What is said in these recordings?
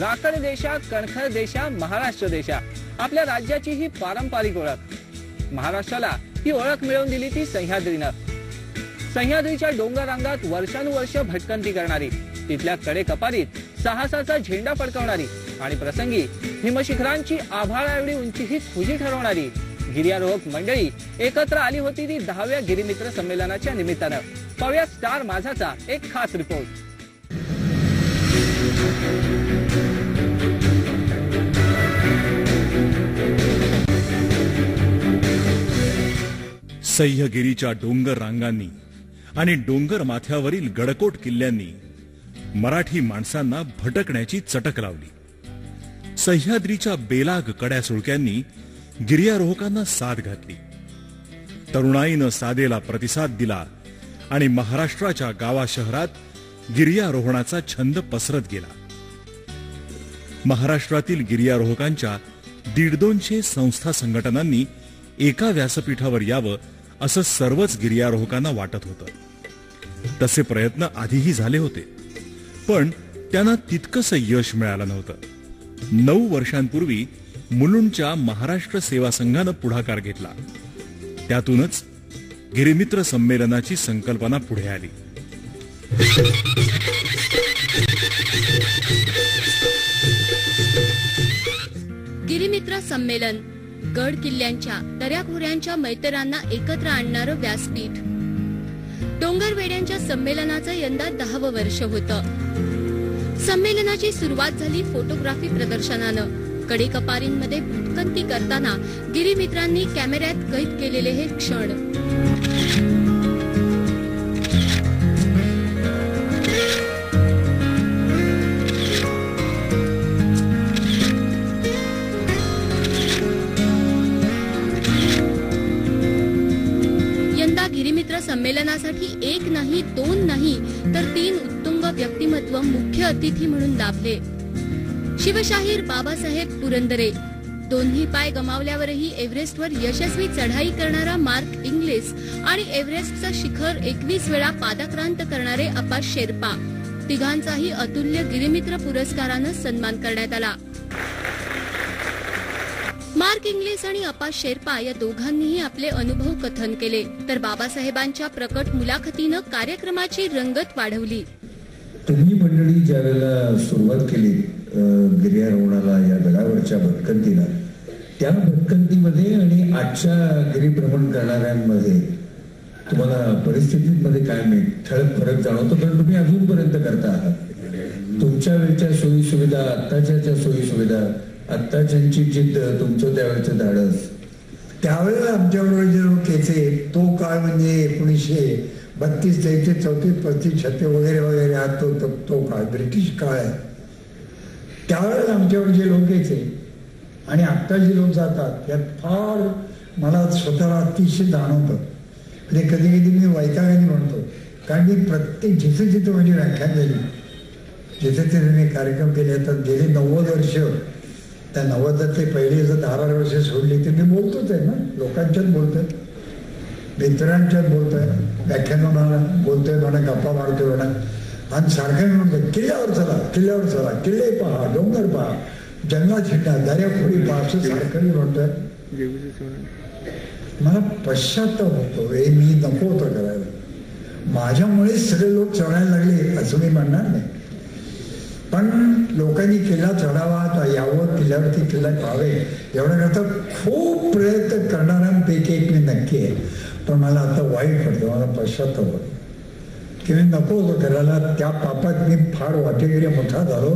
राखड देशा, कणखर देशा, महाराष्ट्र देशा, आपल्या राज्याची ही पारंपरिक ओळख. महाराष्ट्राला ही ओळख मिळवून दिली ती सह्याद्रीनं. सह्याद्रीच्या डोंगर रांगात वर्षानुवर्ष भटकंती करणारी, तिथल्या कडे कपारीत साहसाचा झेंडा फडकवणारी आणि प्रसंगी हिमशिखरांची आभाळा एवढी उंचीही खुजी ठरवणारी गिर्यारोहक मंडळी एकत्र आली होती ती 10व्या गिरिमित्र संमेलनाच्या निमित्तानं. पाहूया स्टार माझाचा एक खास रिपोर्ट. सह्यागिरीच्या डोंगर रांगांनी आणि डोंगर माथ्यावरील गडकोट किल्ल्यांनी मराठी माणसांना भटकण्याची चटक लावली. सह्याद्रीच्या बेलाग कड्या सुळक्यांनी गिर्यारोहकांना साथ घातली. तरुणाईनं सादेला प्रतिसाद दिला आणि महाराष्ट्राच्या गावा शहरात गिर्यारोहणाचा छंद पसरत गेला. महाराष्ट्रातील गिर्यारोहकांच्या 150 संस्था संघटनांनी एका व्यासपीठावर यावं असं सर्वच गिर्यारोहकांना वाटत होतं. तसे प्रयत्न आधीही झाले होते, पण त्यांना तितकंसं यश मिळालं नव्हतं. 9 वर्षांपूर्वी मुलुंडच्या महाराष्ट्र सेवा संघानं पुढाकार घेतला. त्यातूनच गिरिमित्र संमेलनाची संकल्पना पुढे आली. गिरिमित्र संमेलन गड किल्ल्यांच्या दऱ्याखोऱ्यांच्या मैत्रांना एकत्र आणणारं व्यासपीठ. डोंगरवेड्यांच्या संमेलनाचं यंदा 10वं वर्ष होतं. संमेलनाची सुरुवात झाली फोटोग्राफी प्रदर्शनानं. कडेकपारींमध्ये भटकंती करताना गिरिमित्रांनी कॅमेऱ्यात कैद केलेले हे क्षण. गिरिमित्र संमेलनासाठी 1 नाही 2 नाही तर 3 उत्तुंग व्यक्तिमत्व मुख्य अतिथी म्हणून लाभले. शिवशाहीर बाबासाहेब पुरंदरे, दोन्ही पाय गमावल्यावरही एव्हरेस्टवर यशस्वी चढाई करणारा मार्क इंग्लिस आणि एव्हरेस्टचं शिखर 21 वेळा पादाक्रांत करणारे अप्पा शेर्पा, तिघांचाही अतुल्य गिरिमित्र पुरस्कारानं सन्मान करण्यात आला. मार्क इंग्लिस आणि अप्पा शेर्पा या दोघांनीही आपले अनुभव कथन केले, तर बाबासाहेबांच्या प्रकट मुलाखतीनं कार्यक्रमाची रंगत वाढवली. तुम्ही मंडळी ज्या वेळेला सुरुवात केली गिर्यारोहणाला, या गडावरच्या भटकंतीला, त्या भटकंतीमध्ये आणि आजच्या गिरिभ्रमण करणाऱ्यांमध्ये तुम्हाला परिस्थितीमध्ये काय नाही ठळक फरक जाणवतो? कारण तुम्ही अजूनपर्यंत करता आहात. तुमच्या वेळच्या सोयी सुविधा, आत्ताच्या सोयी सुविधा, आत्ताच्यांची जिद्द, तुमचं त्यावेळेचं धाडस. त्यावेळेला आमच्याबरोबर जे लोक यायचे तो काळ म्हणजे 1932, 33, 34, 35, 36 वगैरे वगैरे हा तो काळ ब्रिटिश काळ आहे. त्यावेळेला आमच्यावर जे लोक यायचे आणि आत्ता जे लोक जातात यात फार मला स्वतःला अतिशय जाणवतं. म्हणजे कधी कधी मी वैतागाने म्हणतो, कारण मी प्रत्येक जिथं माझी व्याख्यान झाली, जिथे मी कार्यक्रम केले, तर गेले 90 वर्ष, त्या 90 पहिले जर 10 वर्ष सोडली तर मी बोलतोच आहे ना, लोकांच्याच बोलतोय, मित्रांच्याच बोलतोय, व्याख्यानाला बोलतोय म्हणा, गप्पा मारतोय म्हणा, आणि सारखं म्हणतोय किल्ल्यावर चला, किल्ले पहा, डोंगर पहा, जंगलात हिंडा, दर्याखोरी पहा, असं सारखं म्हणतोय. मला पश्चाताप होतो, मी नको होतं करायला. माझ्यामुळेच सगळे लोक चढायला लागले असं मी म्हणणार नाही, पण लोकांनी किल्ला चढावा, यावं, किल्ल्यावरती किल्ला पाहावे एवढ्याकरता खूप प्रयत्न करणाऱ्यांपैकी एक मी नक्की आहे. पण मला आता वाईट पडतं, मला पश्चाताप होतो की मी नको होतं करायला. त्या पापात मी फार वाटेगिरी मोठा झालो.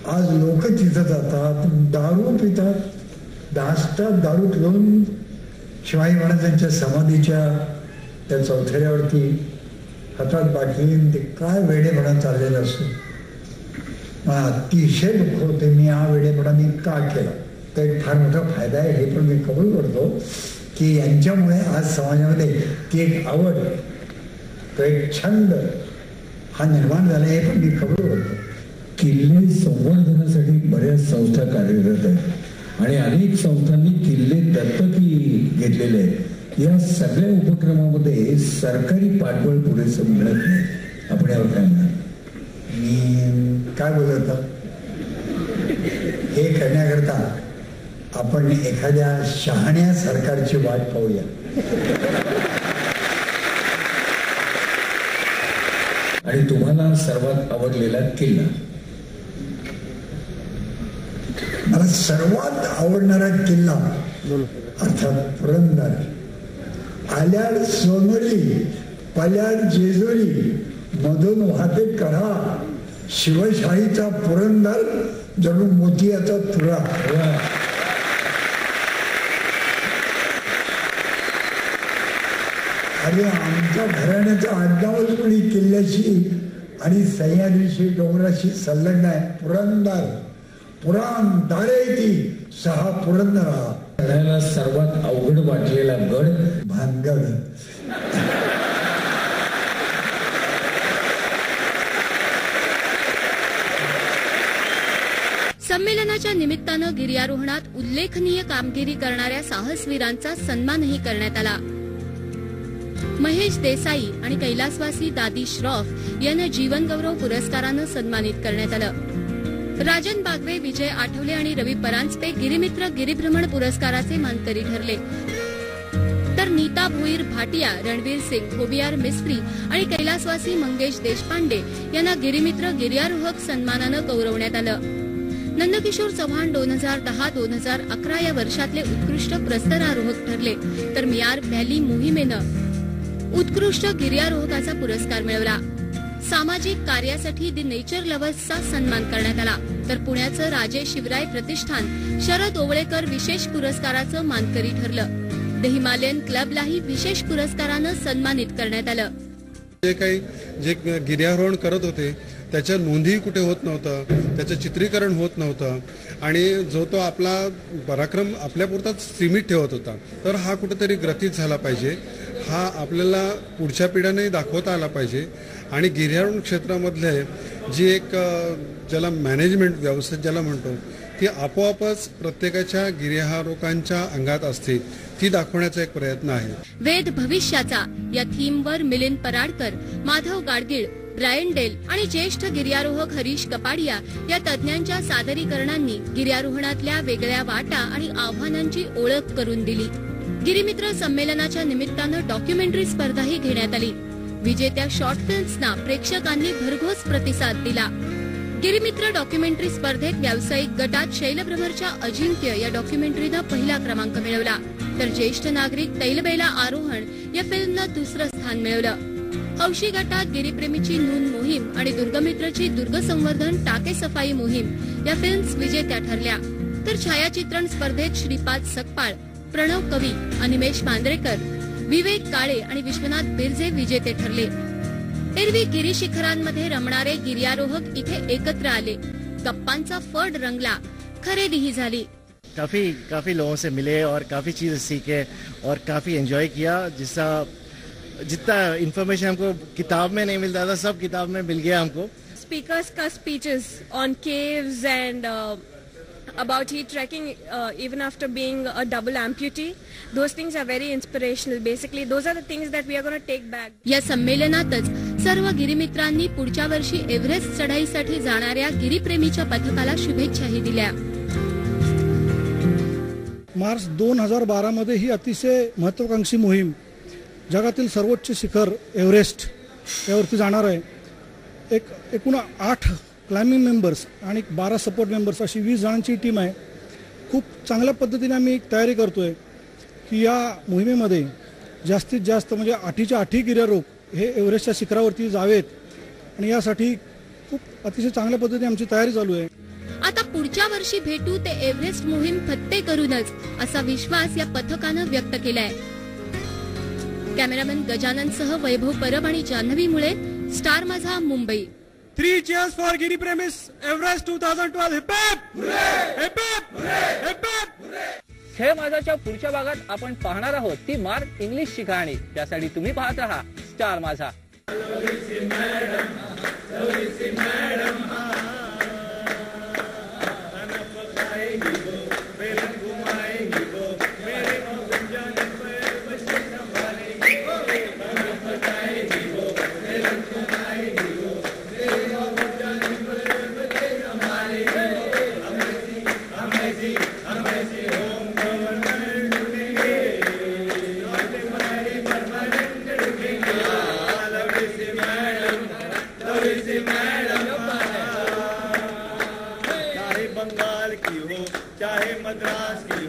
आज लोक तिथं जातात, दारू पितात, दास्तात दारू पिऊन शिवाजी महाराजांच्या समाधीच्या त्या चौथऱ्यावरती हातात बाटली, ते काय वेडेपणा चाललेला असतो. मला अतिशय दुःख होते मी हा वेडेपणा मी का केला. तर एक फार मोठा फायदा आहे हे पण मी कबूल करतो की यांच्यामुळे आज समाजामध्ये ती एक आवड, तो एक छंद हा निर्माण झाला, हे पण मी कबूल करतो. किल्ले संवर्धनासाठी बऱ्याच संस्था कार्यरत आहेत आणि अनेक संस्थांनी किल्ले दत्तकी घेतलेले आहेत. या सगळ्या उपक्रमामध्ये सरकारी पाठबळ पुरेसं मिळत नाही. आपण यावर काय म्हणणार? मी काय बोलत आपण एखाद्या शहाण्या सरकारची वाट पाहूया. आणि तुम्हाला सर्वात आवडलेला किल्ला? मला सर्वात आवडणारा किल्ला अर्थात पुरंदर. आल्याड सोनोली, पल्याड जेजुरी, मधून वाहते कढा, शिवशाहीचा पुरंदर जणू मोतियाचा तुरा. अरे आमच्या घराण्याचा आडनावच कोणी किल्ल्याशी आणि सह्याद्रीशी डोंगराशी संलग्न आहे. पुरंदर, पुराण दारे ती 6 पुरंदरा. सगळ्याला सर्वात अवघड वाटलेला गड भानगड. संमेलनाच्या निमित्तानं गिर्यारोहणात उल्लेखनीय कामगिरी करणाऱ्या साहसवीरांचा सन्मानही करण्यात आला. महेश देसाई आणि कैलासवासी दादी श्रॉफ यांना जीवनगौरव पुरस्कारानं सन्मानित करण्यात आलं. राजन बागवे, विजय आठवले आणि रवी परांजपे गिरिमित्र गिरिभ्रमण पुरस्काराचे मानकरी ठरले. तर नीता भोईर भाटिया, रणवीर सिंग, होबियार मिस्त्री आणि कैलासवासी मंगेश देशपांडे यांना गिरिमित्र गिर्यारोहक सन्मानानं गौरवण्यात आलं. नंदकिशोर चव्हाण 2010-2011 या वर्षातले उत्कृष्ट प्रस्तरारोहक ठरले. तर मियार व्हॅली मोहिमेनं उत्कृष्ट गिर्यारोहकाचा पुरस्कार मिळवला. सामाजिक कार्यासाठी दी नेचर लव्हर्सचा सन्मान करण्यात आला. तर पुण्याचं राजे शिवराय प्रतिष्ठान शरद ओवळेकर विशेष पुरस्काराचं मानकरी ठरलं. द हिमालयन क्लबलाही विशेष पुरस्कारानं सन्मानित करण्यात आलं. जे गिर्यारोहण करत होते त्याच्या नोंदी कुठे होत नव्हतं, त्याचं चित्रीकरण होत नव्हतं आणि जो तो आपला पराक्रम आपल्यापुरताच सीमित ठेवत होता. तर हा कुठेतरी ग्रथित झाला पाहिजे. हा आपल्याला पुढच्या पिढ्यांनाही दाखवता आला पाहिजे. आणि गिर्यारोहण क्षेत्रामधले जी एक ज्याला मॅनेजमेंट व्यवस्था ज्याला म्हणतो ती आपोआपच प्रत्येकाच्या गिर्यारोहकांच्या अंगात असते, ती दाखवण्याचा एक प्रयत्न आहे. वेद भविष्याचा या थीमवर मिलिंद पराडकर, माधव गाडगीळ, ब्रायन डेल आणि ज्येष्ठ गिर्यारोहक हरीश कपाडिया या तज्ज्ञांच्या सादरीकरणांनी गिर्यारोहणातल्या वेगळ्या वाटा आणि आव्हानांची ओळख करून दिली. गिरिमित्र संमेलनाच्या निमित्तानं डॉक्युमेंटरी स्पर्धाही घेण्यात आली. विजेत्या शॉर्ट फिल्म्सना प्रेक्षकांनी भरघोस प्रतिसाद दिला. गिरिमित्र डॉक्युमेंटरी स्पर्धेत व्यावसायिक गटात शैलभ्रमरच्या अजिंक्य या डॉक्युमेंटरीनं पहिला क्रमांक मिळवला. तर ज्येष्ठ नागरिक तैलबेला आरोहण या फिल्मनं दुसरं स्थान मिळवलं. हौशी गटात गिरीप्रेमीची नून मोहीम आणि दुर्गमित्रची दुर्ग संवर्धन टाके सफाई मोहीम या फिल्म्स विजेत्या ठरल्या. तर छायाचित्रण स्पर्धेत श्रीपाद सकपाळ, प्रणव कवी, अनिमेश मांजरेकर, विवेक काळे आणि विश्वनाथ बिरजे विजेते ठरले. एरवी गिरीशिखरांमध्ये रमणारे गिर्यारोहक इथे एकत्र आले. गप्पांचा फड रंगला, खरेदीही झाली. काफी लोगों से मिले और काफी चीजें सीखे और काफी एंजॉय किया. जितना इन्फॉर्मेशन हमको किताब में नहीं मिलता था सब किताब में मिल गया हमको. Speakers का speeches on caves and about heat trekking even after being a double amputee, those things are very inspirational. Basically those are the things that we are going to take back. या संमेलनातच सर्व गिरिमित्रांनी पुढच्या वर्षी Everest चढाईसाठी जाणाऱ्या गिरीप्रेमीच्या पथकाला शुभेच्छाही दिल्या. मार्च 2012 मध्ये ही अतिशय महत्वाकांक्षी मोहीम जगातील सर्वोच्च शिखर एव्हरेस्ट यावरती जाणार आहे. एकूण 8 क्लाइम्बिंग मेंबर्स आणि 12 सपोर्ट मेंबर्स अशी 20 जणांची टीम आहे. खूप चांगल्या पद्धतीने आम्ही तयारी करतोय की या मोहिमेमध्ये जास्तीत जास्त म्हणजे 8च्या 8 गिर्यारोहक हे एव्हरेस्टच्या शिखरावरती जावेत आणि यासाठी खूप अतिशय चांगल्या पद्धतीने आमची तयारी चालू आहे. आता पुढच्या वर्षी भेटू ते एव्हरेस्ट मोहीम फत्ते करूनच असा विश्वास या पथकानं व्यक्त केलाय. कॅमेरामॅन गजानन सह वैभव परब आणि जान्हवी मुळे, स्टार माझा, Mumbai. 3 cheers for Giri Premis Everest 2012. Hip hip! Hip hip! Hip hip! खेळ माझाच्या पुढच्या भागात आपण पाहणार आहोत ती मार्क इंग्लिश शिकवणी. त्यासाठी तुम्ही पाहत राहा स्टार माझा. मद्रास की